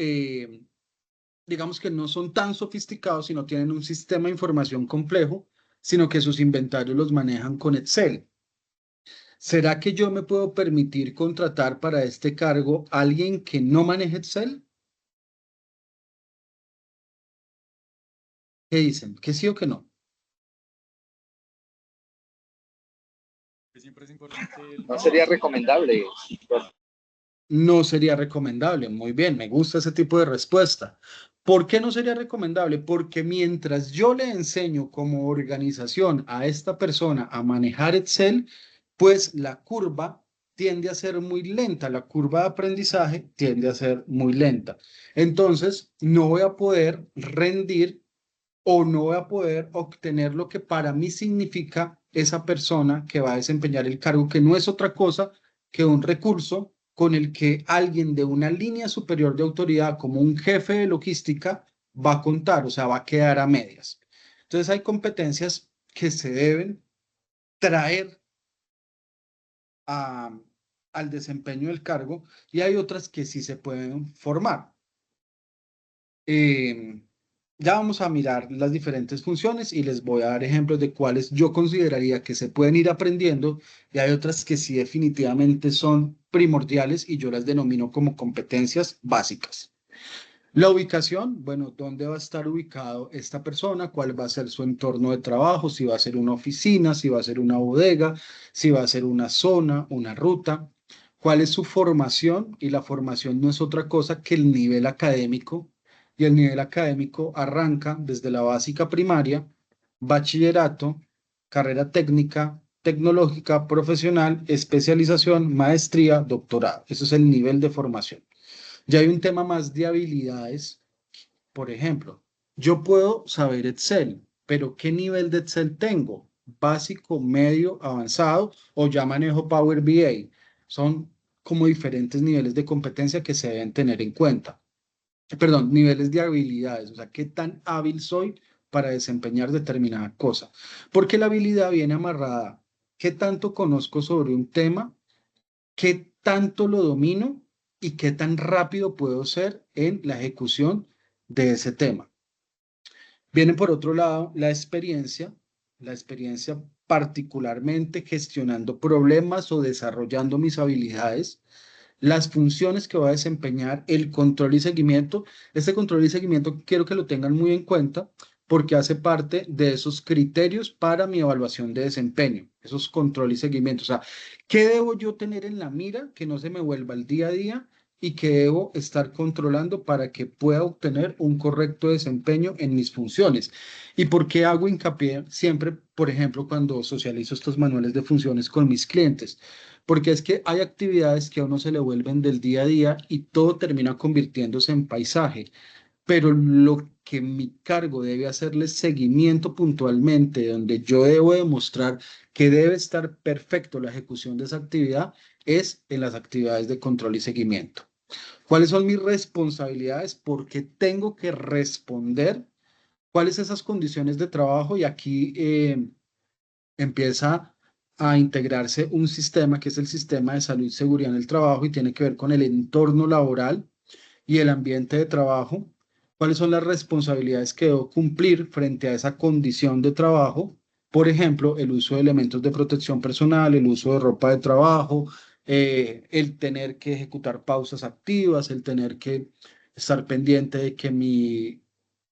digamos que no son tan sofisticados y no tienen un sistema de información complejo, sino que sus inventarios los manejan con Excel. ¿Será que yo me puedo permitir contratar para este cargo a alguien que no maneje Excel? ¿Qué dicen? ¿Que sí o que no? Siempre es importante el No sería recomendable. No sería recomendable. Muy bien, me gusta ese tipo de respuesta. ¿Por qué no sería recomendable? Porque mientras yo le enseño como organización a esta persona a manejar Excel, pues la curva tiende a ser muy lenta, la curva de aprendizaje tiende a ser muy lenta. Entonces, no voy a poder rendir o no voy a poder obtener lo que para mí significa esa persona que va a desempeñar el cargo, que no es otra cosa que un recurso con el que alguien de una línea superior de autoridad, como un jefe de logística, va a contar, o sea, va a quedar a medias. Entonces hay competencias que se deben traer a, al desempeño del cargo y hay otras que sí se pueden formar. Ya vamos a mirar las diferentes funciones y les voy a dar ejemplos de cuáles yo consideraría que se pueden ir aprendiendo y hay otras que sí definitivamente son primordiales y yo las denomino como competencias básicas. La ubicación, bueno, ¿dónde va a estar ubicado esta persona? ¿Cuál va a ser su entorno de trabajo? Si va a ser una oficina, si va a ser una bodega, si va a ser una zona, una ruta. ¿Cuál es su formación? Y la formación no es otra cosa que el nivel académico. Y el nivel académico arranca desde la básica primaria, bachillerato, carrera técnica, tecnológica, profesional, especialización, maestría, doctorado. Ese es el nivel de formación. Ya hay un tema más de habilidades. Por ejemplo, yo puedo saber Excel, pero ¿qué nivel de Excel tengo? Básico, medio, avanzado o ya manejo Power BI. Son como diferentes niveles de competencia que se deben tener en cuenta. perdón, niveles de habilidades, o sea, qué tan hábil soy para desempeñar determinada cosa. Porque la habilidad viene amarrada, qué tanto conozco sobre un tema, qué tanto lo domino y qué tan rápido puedo ser en la ejecución de ese tema. Viene por otro lado la experiencia particularmente gestionando problemas o desarrollando mis habilidades, las funciones que voy a desempeñar, el control y seguimiento. Este control y seguimiento quiero que lo tengan muy en cuenta porque hace parte de esos criterios para mi evaluación de desempeño, esos control y seguimiento. O sea, ¿qué debo yo tener en la mira que no se me vuelva el día a día y que debo estar controlando para que pueda obtener un correcto desempeño en mis funciones? ¿Y por qué hago hincapié siempre, por ejemplo, cuando socializo estos manuales de funciones con mis clientes? Porque es que hay actividades que a uno se le vuelven del día a día y todo termina convirtiéndose en paisaje, pero lo que mi cargo debe hacerle seguimiento puntualmente, donde yo debo demostrar que debe estar perfecto la ejecución de esa actividad, es en las actividades de control y seguimiento. ¿Cuáles son mis responsabilidades? ¿Por qué tengo que responder? ¿Cuáles son esas condiciones de trabajo? Y aquí empieza a integrarse un sistema que es el sistema de salud y seguridad en el trabajo y tiene que ver con el entorno laboral y el ambiente de trabajo. ¿Cuáles son las responsabilidades que debo cumplir frente a esa condición de trabajo? Por ejemplo, el uso de elementos de protección personal, el uso de ropa de trabajo, el tener que ejecutar pausas activas, el tener que estar pendiente de que mi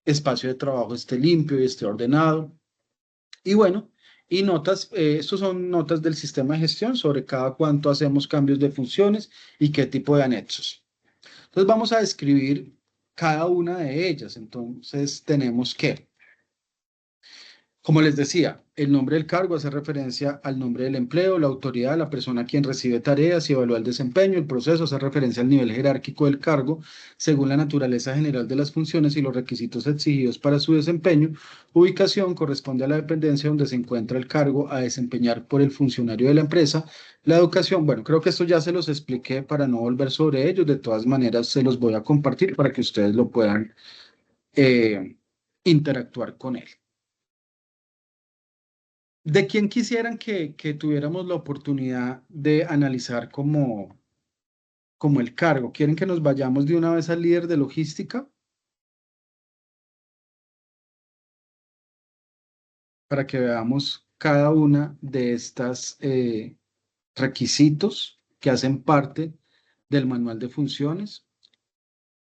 espacio de trabajo esté limpio y esté ordenado. Y bueno, y notas, estos son notas del sistema de gestión sobre cada cuánto hacemos cambios de funciones y qué tipo de anexos. Entonces vamos a describir cada una de ellas. Entonces tenemos que, como les decía, el nombre del cargo hace referencia al nombre del empleo, la autoridad, la persona quien recibe tareas y evalúa el desempeño, el proceso hace referencia al nivel jerárquico del cargo, según la naturaleza general de las funciones y los requisitos exigidos para su desempeño. Ubicación corresponde a la dependencia donde se encuentra el cargo a desempeñar por el funcionario de la empresa. La educación, bueno, creo que esto ya se los expliqué para no volver sobre ellos. De todas maneras, se los voy a compartir para que ustedes lo puedan interactuar con él. ¿De quién quisieran que tuviéramos la oportunidad de analizar como el cargo? ¿Quieren que nos vayamos de una vez al líder de logística? Para que veamos cada una de estas requisitos que hacen parte del manual de funciones.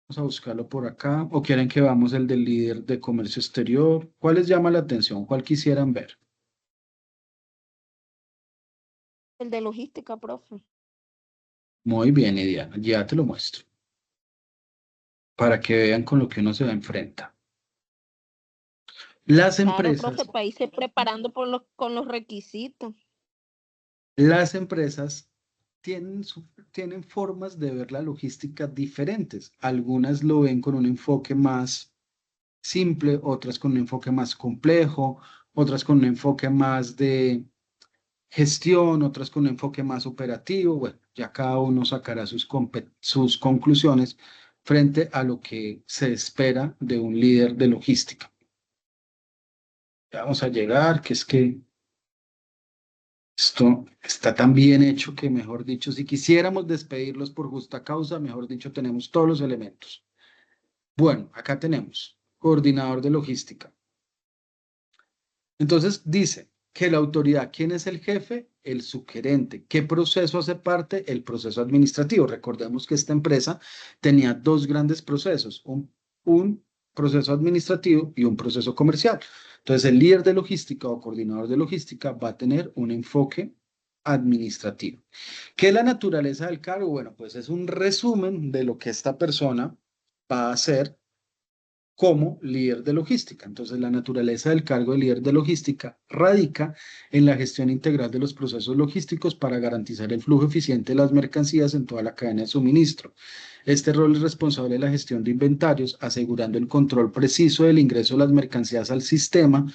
Vamos a buscarlo por acá. ¿O quieren que veamos el del líder de comercio exterior? ¿Cuál les llama la atención? ¿Cuál quisieran ver? El de logística, profe. Muy bien, Diana, ya te lo muestro. Para que vean con lo que uno se enfrenta. Las Claro, empresas, profe, para irse preparando con los requisitos. las empresas tienen formas de ver la logística diferentes. Algunas lo ven con un enfoque más simple, otras con un enfoque más complejo, otras con un enfoque más de gestión, otras con un enfoque más operativo. Bueno, ya cada uno sacará sus conclusiones frente a lo que se espera de un líder de logística. Ya vamos a llegar, que es que esto está tan bien hecho que, mejor dicho, si quisiéramos despedirlos por justa causa, mejor dicho, tenemos todos los elementos. Bueno, acá tenemos coordinador de logística. Entonces dice que la autoridad, ¿quién es el jefe? El subgerente. ¿Qué proceso hace parte? El proceso administrativo. Recordemos que esta empresa tenía dos grandes procesos, un proceso administrativo y un proceso comercial. Entonces, el líder de logística o coordinador de logística va a tener un enfoque administrativo. ¿Qué es la naturaleza del cargo? Bueno, pues es un resumen de lo que esta persona va a hacer como líder de logística. Entonces, la naturaleza del cargo de líder de logística radica en la gestión integral de los procesos logísticos para garantizar el flujo eficiente de las mercancías en toda la cadena de suministro. Este rol es responsable de la gestión de inventarios, asegurando el control preciso del ingreso de las mercancías al sistema,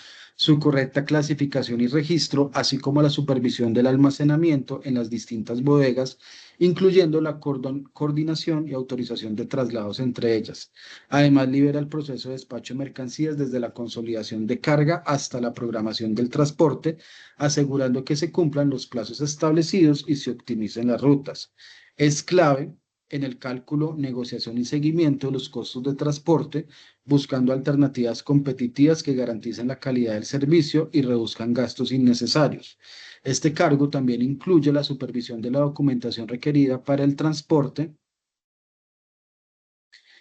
su correcta clasificación y registro, así como la supervisión del almacenamiento en las distintas bodegas, incluyendo la coordinación y autorización de traslados entre ellas. Además, libera el proceso de despacho de mercancías desde la consolidación de carga hasta la programación del transporte, asegurando que se cumplan los plazos establecidos y se optimicen las rutas. Es clave en el cálculo, negociación y seguimiento de los costos de transporte, buscando alternativas competitivas que garanticen la calidad del servicio y reduzcan gastos innecesarios. Este cargo también incluye la supervisión de la documentación requerida para el transporte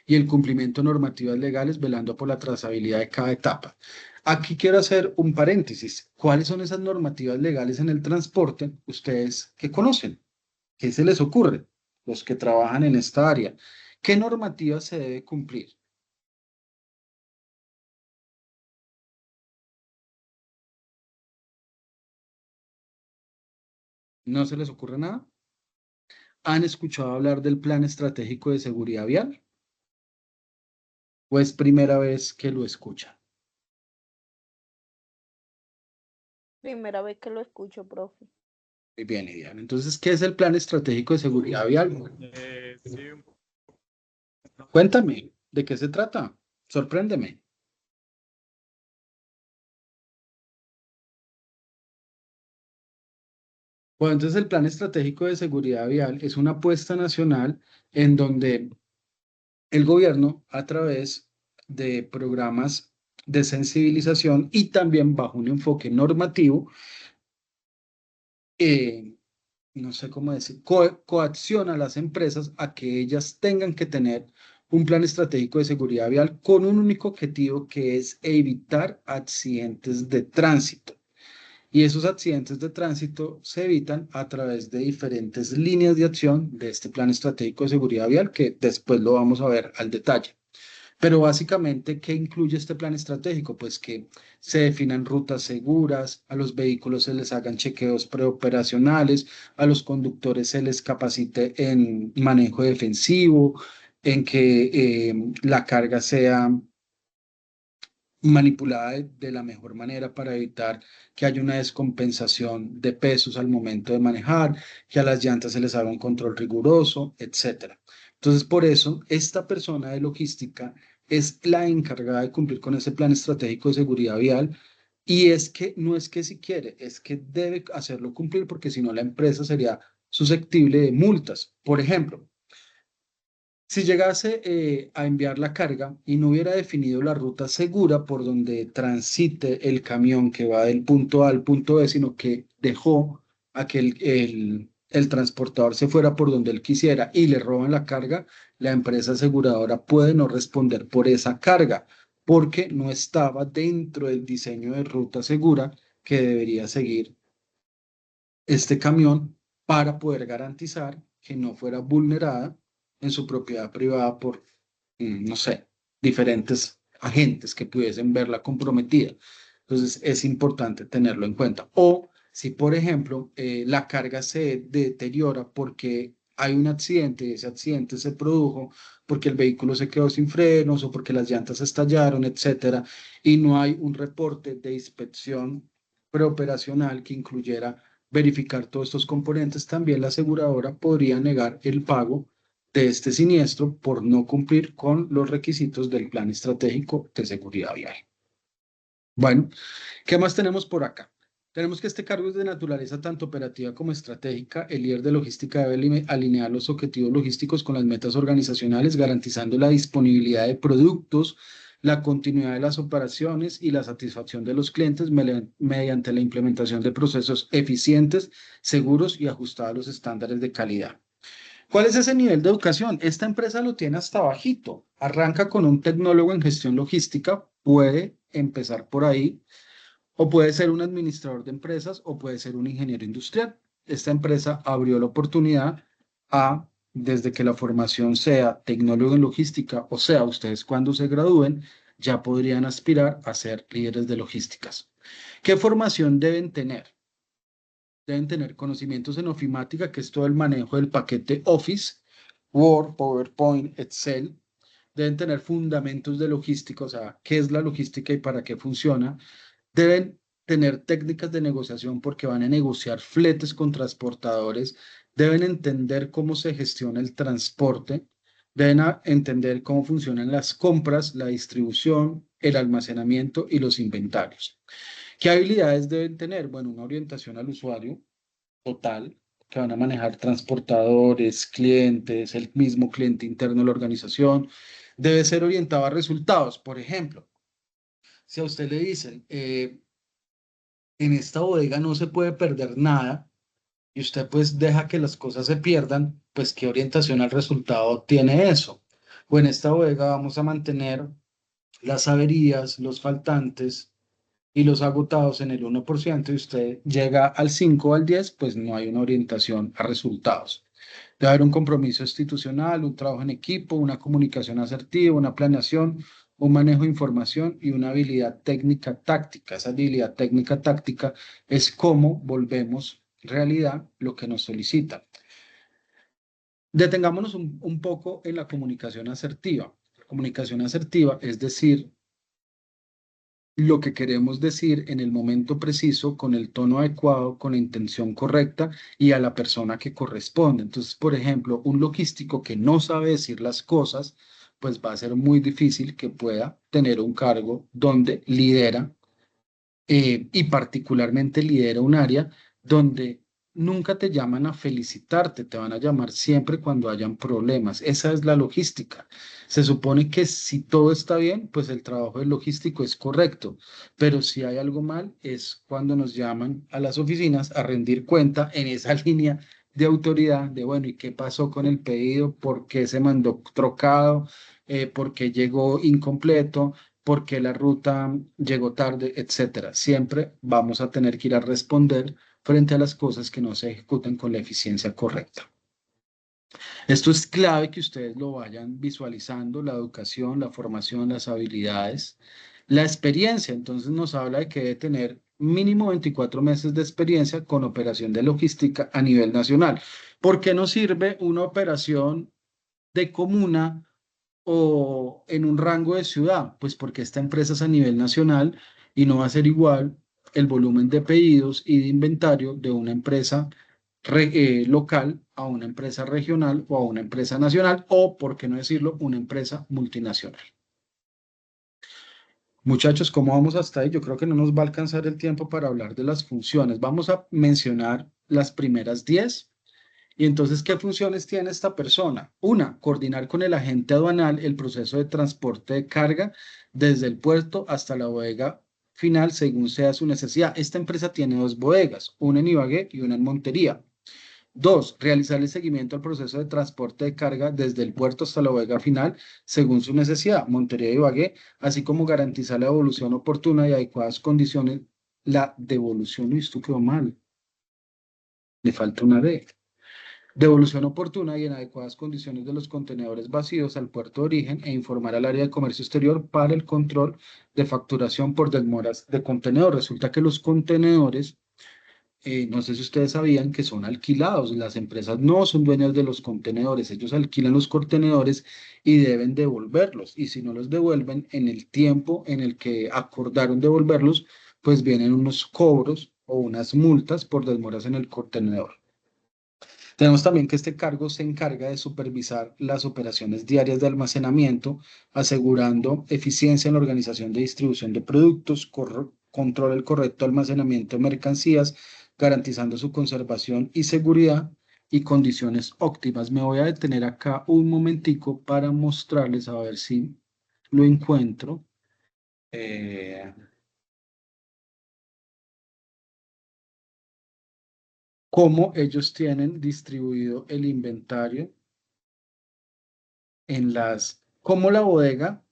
y el cumplimiento de normativas legales, velando por la trazabilidad de cada etapa. Aquí quiero hacer un paréntesis. ¿Cuáles son esas normativas legales en el transporte? Ustedes que conocen, ¿qué se les ocurre? Los que trabajan en esta área. ¿Qué normativa se debe cumplir? ¿No se les ocurre nada? ¿Han escuchado hablar del Plan Estratégico de Seguridad Vial? ¿O es primera vez que lo escuchan? Primera vez que lo escucho, profe. Muy bien, Idiana. Entonces, ¿qué es el Plan Estratégico de Seguridad Vial? Sí, Cuéntame, ¿de qué se trata? Sorpréndeme. Bueno, entonces el Plan Estratégico de Seguridad Vial es una apuesta nacional en donde el gobierno, a través de programas de sensibilización y también bajo un enfoque normativo, eh, no sé cómo decir, coacciona a las empresas a que ellas tengan que tener un plan estratégico de seguridad vial con un único objetivo, que es evitar accidentes de tránsito. Y esos accidentes de tránsito se evitan a través de diferentes líneas de acción de este plan estratégico de seguridad vial, que después lo vamos a ver al detalle. Pero básicamente, ¿qué incluye este plan estratégico? Pues que se definan rutas seguras, a los vehículos se les hagan chequeos preoperacionales, a los conductores se les capacite en manejo defensivo, en que la carga sea manipulada de la mejor manera para evitar que haya una descompensación de pesos al momento de manejar, que a las llantas se les haga un control riguroso, etcétera. Entonces, por eso, esta persona de logística es la encargada de cumplir con ese plan estratégico de seguridad vial. Y es que no es que si quiere, es que debe hacerlo cumplir, porque si no la empresa sería susceptible de multas. Por ejemplo, si llegase a enviar la carga y no hubiera definido la ruta segura por donde transite el camión que va del punto A al punto B, sino que dejó a que el transportador se fuera por donde él quisiera y le roban la carga, la empresa aseguradora puede no responder por esa carga porque no estaba dentro del diseño de ruta segura que debería seguir este camión para poder garantizar que no fuera vulnerada en su propiedad privada por, no sé, diferentes agentes que pudiesen verla comprometida. Entonces, es importante tenerlo en cuenta. O si, por ejemplo, la carga se deteriora porque hay un accidente y ese accidente se produjo porque el vehículo se quedó sin frenos o porque las llantas estallaron, etcétera, y no hay un reporte de inspección preoperacional que incluyera verificar todos estos componentes, también la aseguradora podría negar el pago de este siniestro por no cumplir con los requisitos del plan estratégico de seguridad vial. Bueno, ¿qué más tenemos por acá? Tenemos que este cargo es de naturaleza tanto operativa como estratégica. El líder de logística debe alinear los objetivos logísticos con las metas organizacionales, garantizando la disponibilidad de productos, la continuidad de las operaciones y la satisfacción de los clientes mediante la implementación de procesos eficientes, seguros y ajustados a los estándares de calidad. ¿Cuál es ese nivel de educación? Esta empresa lo tiene hasta bajito. Arranca con un tecnólogo en gestión logística, puede empezar por ahí, o puede ser un administrador de empresas, o puede ser un ingeniero industrial. Esta empresa abrió la oportunidad a, desde que la formación sea tecnólogo en logística, o sea, ustedes cuando se gradúen, ya podrían aspirar a ser líderes de logísticas. ¿Qué formación deben tener? Deben tener conocimientos en ofimática, que es todo el manejo del paquete Office, Word, PowerPoint, Excel. Deben tener fundamentos de logística, o sea, qué es la logística y para qué funciona. Deben tener técnicas de negociación porque van a negociar fletes con transportadores, deben entender cómo se gestiona el transporte, deben entender cómo funcionan las compras, la distribución, el almacenamiento y los inventarios. ¿Qué habilidades deben tener? Bueno, una orientación al usuario total, que van a manejar transportadores, clientes, el mismo cliente interno de la organización. Debe ser orientado a resultados. Por ejemplo, si a usted le dicen, en esta bodega no se puede perder nada y usted pues deja que las cosas se pierdan, pues ¿qué orientación al resultado tiene eso? O en esta bodega vamos a mantener las averías, los faltantes y los agotados en el 1% y usted llega al 5 o al 10, pues no hay una orientación a resultados. Debe haber un compromiso institucional, un trabajo en equipo, una comunicación asertiva, una planeación, un manejo de información y una habilidad técnica táctica. Esa habilidad técnica táctica es cómo volvemos realidad lo que nos solicita. Detengámonos un poco en la comunicación asertiva. La comunicación asertiva es decir lo que queremos decir en el momento preciso, con el tono adecuado, con la intención correcta y a la persona que corresponde. Entonces, por ejemplo, un logístico que no sabe decir las cosas, pues va a ser muy difícil que pueda tener un cargo donde lidera y particularmente lidera un área donde nunca te llaman a felicitarte, te van a llamar siempre cuando hayan problemas. Esa es la logística. Se supone que si todo está bien, pues el trabajo del logístico es correcto, pero si hay algo mal es cuando nos llaman a las oficinas a rendir cuenta en esa línea de autoridad de, bueno, ¿y qué pasó con el pedido? ¿Por qué se mandó trocado? ¿Por qué llegó incompleto? Porque la ruta llegó tarde, etcétera. Siempre vamos a tener que ir a responder frente a las cosas que no se ejecutan con la eficiencia correcta. Esto es clave que ustedes lo vayan visualizando, la educación, la formación, las habilidades, la experiencia. Entonces nos habla de que debe tener mínimo 24 meses de experiencia con operación de logística a nivel nacional. ¿Por qué no sirve una operación de comuna o en un rango de ciudad? Pues porque esta empresa es a nivel nacional y no va a ser igual el volumen de pedidos y de inventario de una empresa local a una empresa regional o a una empresa nacional o, por qué no decirlo, una empresa multinacional. Muchachos, ¿cómo vamos hasta ahí? Yo creo que no nos va a alcanzar el tiempo para hablar de las funciones. Vamos a mencionar las primeras 10. Y entonces, ¿qué funciones tiene esta persona? Una, coordinar con el agente aduanal el proceso de transporte de carga desde el puerto hasta la bodega final según sea su necesidad. Esta empresa tiene dos bodegas, una en Ibagué y una en Montería. Dos, realizar el seguimiento al proceso de transporte de carga desde el puerto hasta la bodega final según su necesidad, Montería y Ibagué, así como garantizar la devolución oportuna y adecuadas condiciones. La devolución, y esto quedó mal, le falta una D. Devolución oportuna y en adecuadas condiciones de los contenedores vacíos al puerto de origen e informar al área de comercio exterior para el control de facturación por demoras de contenedor. Resulta que los contenedores, no sé si ustedes sabían que son alquilados. Las empresas no son dueñas de los contenedores. Ellos alquilan los contenedores y deben devolverlos. Y si no los devuelven en el tiempo en el que acordaron devolverlos, pues vienen unos cobros o unas multas por demoras en el contenedor. Tenemos también que este cargo se encarga de supervisar las operaciones diarias de almacenamiento, asegurando eficiencia en la organización de distribución de productos, controla el correcto almacenamiento de mercancías, garantizando su conservación y seguridad y condiciones óptimas. Me voy a detener acá un momentico para mostrarles a ver si lo encuentro. Cómo ellos tienen distribuido el inventario cómo la bodega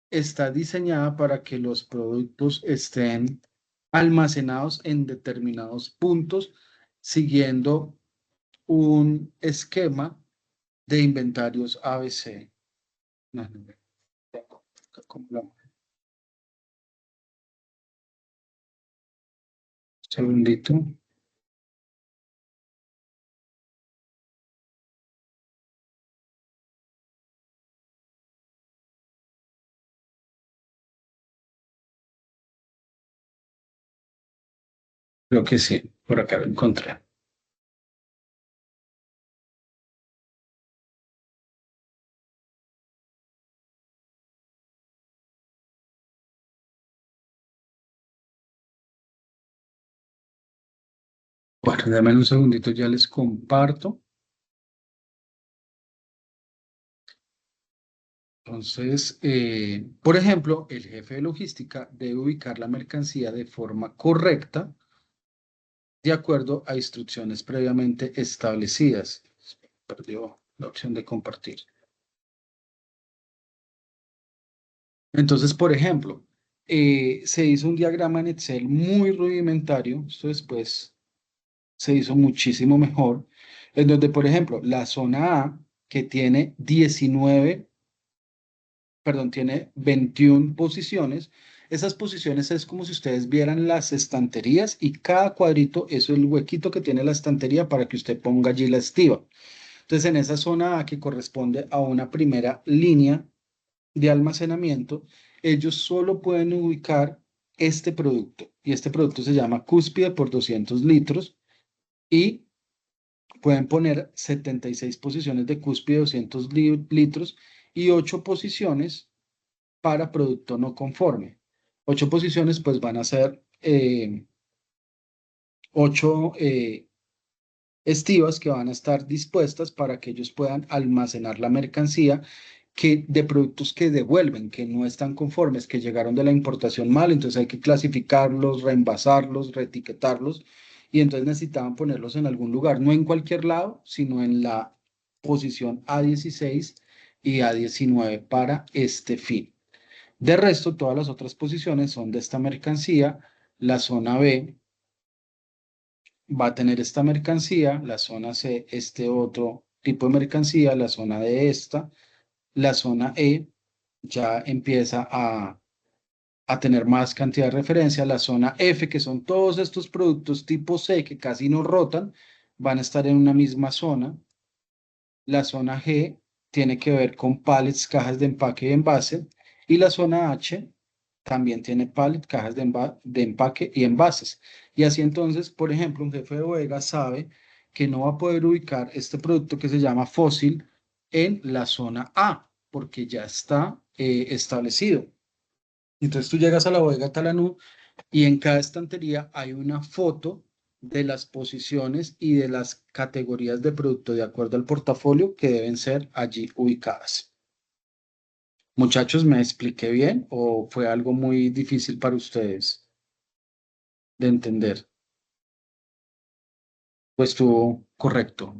está diseñada para que los productos estén almacenados en determinados puntos, siguiendo un esquema de inventarios ABC. No, no, no, ¿cómo segundito. Creo que sí, por acá lo encontré. Bueno, dame un segundito, ya les comparto. Entonces, por ejemplo, el jefe de logística debe ubicar la mercancía de forma correcta, de acuerdo a instrucciones previamente establecidas. Perdió la opción de compartir. Entonces, por ejemplo, se hizo un diagrama en Excel muy rudimentario, esto después se hizo muchísimo mejor, en donde, por ejemplo, la zona A, que tiene 19, perdón, tiene 21 posiciones, esas posiciones es como si ustedes vieran las estanterías y cada cuadrito es el huequito que tiene la estantería para que usted ponga allí la estiva. Entonces, en esa zona A, que corresponde a una primera línea de almacenamiento, ellos solo pueden ubicar este producto y este producto se llama cúspide por 200 litros y pueden poner 76 posiciones de cúspide 200 litros y 8 posiciones para producto no conforme. 8 posiciones pues van a ser 8 estivas que van a estar dispuestas para que ellos puedan almacenar la mercancía de productos que devuelven, que no están conformes, que llegaron de la importación mal, entonces hay que clasificarlos, reenvasarlos, reetiquetarlos, y entonces necesitaban ponerlos en algún lugar, no en cualquier lado, sino en la posición A16 y A19 para este fin. De resto, todas las otras posiciones son de esta mercancía. La zona B va a tener esta mercancía, la zona C, este otro tipo de mercancía, la zona D esta, la zona E ya empieza a tener más cantidad de referencia, la zona F, que son todos estos productos tipo C que casi no rotan, van a estar en una misma zona. La zona G tiene que ver con pallets, cajas de empaque y envase, y la zona H también tiene pallets, cajas de empaque y envases. Y así entonces, por ejemplo, un jefe de bodega sabe que no va a poder ubicar este producto que se llama fósil en la zona A, porque ya está establecido. Entonces tú llegas a la bodega Talanú y en cada estantería hay una foto de las posiciones y de las categorías de producto de acuerdo al portafolio que deben ser allí ubicadas. Muchachos, ¿me expliqué bien o fue algo muy difícil para ustedes de entender? Pues estuvo correcto.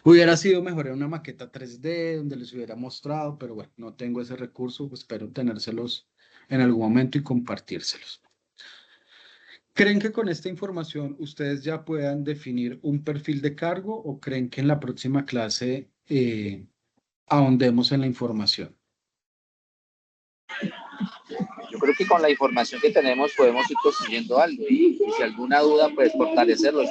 Hubiera sido mejor en una maqueta 3D donde les hubiera mostrado, pero bueno, no tengo ese recurso, pues espero tenérselos en algún momento y compartírselos. ¿Creen que con esta información ustedes ya puedan definir un perfil de cargo o creen que en la próxima clase ahondemos en la información? Yo creo que con la información que tenemos podemos ir construyendo algo y si alguna duda, pues fortalecerlo.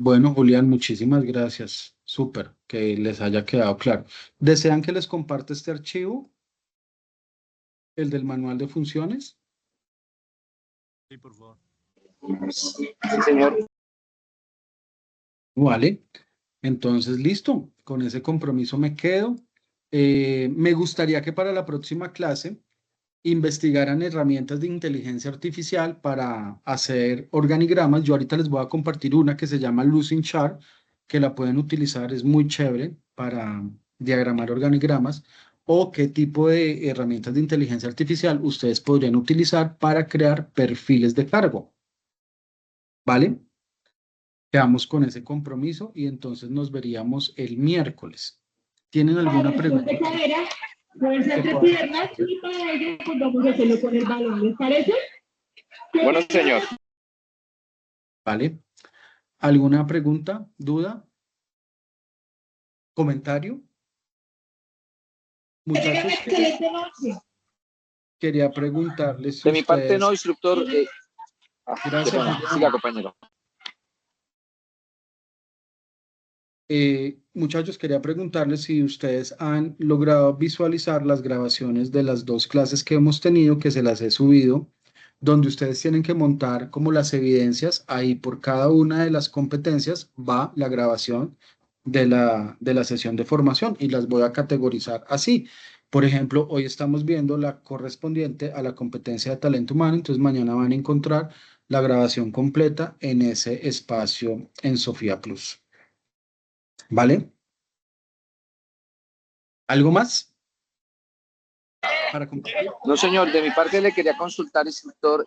Bueno, Julián, muchísimas gracias. Súper, que les haya quedado claro. ¿Desean que les comparte este archivo? ¿El del manual de funciones? Sí, por favor. Sí, señor. Vale. Entonces, listo. Con ese compromiso me quedo. Me gustaría que para la próxima clase investigaran herramientas de inteligencia artificial para hacer organigramas. Yo ahorita les voy a compartir una que se llama Lucid Chart, que la pueden utilizar, es muy chévere para diagramar organigramas. O qué tipo de herramientas de inteligencia artificial ustedes podrían utilizar para crear perfiles de cargo. ¿Vale? Quedamos con ese compromiso y entonces nos veríamos el miércoles. ¿Tienen alguna pregunta? Fuerza entre piernas y para ello pues vamos a hacerlo con el balón, ¿les parece? Bueno, señor. ¿Vale? ¿Alguna pregunta, duda, comentario? Muchachos, quería preguntarles si De mi parte ustedes... no, instructor. Gracias, Julián. Siga, compañero. Muchachos, quería preguntarles si ustedes han logrado visualizar las grabaciones de las dos clases que hemos tenido, que se las he subido donde ustedes tienen que montar como las evidencias. Ahí por cada una de las competencias va la grabación de la sesión de formación y las voy a categorizar así. Por ejemplo, hoy estamos viendo la correspondiente a la competencia de talento humano, entonces mañana van a encontrar la grabación completa en ese espacio en Sofía Plus. ¿Vale? ¿Algo más para compartir? No, señor, de mi parte le quería consultar, instructor.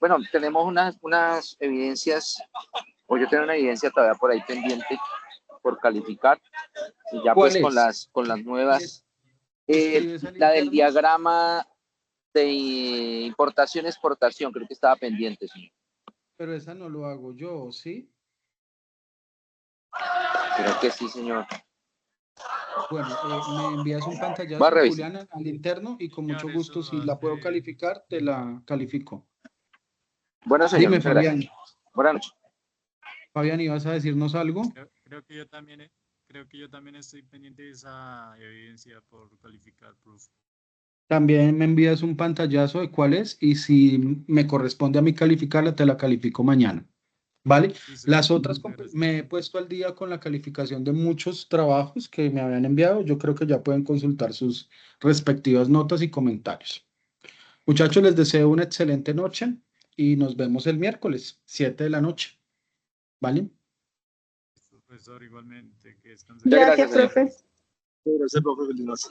Bueno, tenemos unas evidencias, o yo tengo una evidencia todavía por ahí pendiente por calificar, y ya ¿Cuál pues con es? las nuevas. ¿Escribes al La del interno? diagrama de importación-exportación, creo que estaba pendiente, señor. Pero esa no lo hago yo, ¿sí? Creo que sí, señor. Bueno, me envías un Va a pantallazo, revisar. Juliana, al interno y con mucho Señor, gusto, eso si la puedo hace... calificar, te la califico. Bueno, señor, Dime, muchas Fabián. gracias. Buenas noches. Fabián, ¿ibas a decirnos algo? Creo que yo también estoy pendiente de esa evidencia por calificar proof. También me envías un pantallazo de cuál es y si me corresponde a mí calificarla, te la califico mañana. ¿Vale? Listo, Las señor. otras, Muchas gracias. me he puesto al día con la calificación de muchos trabajos que me habían enviado. Yo creo que ya pueden consultar sus respectivas notas y comentarios. Muchachos, les deseo una excelente noche y nos vemos el miércoles, 7 de la noche. ¿Vale? Profesor, igualmente, que descanse. Muchas Gracias, gracias, señor. profe. Gracias, profe. Feliz noche.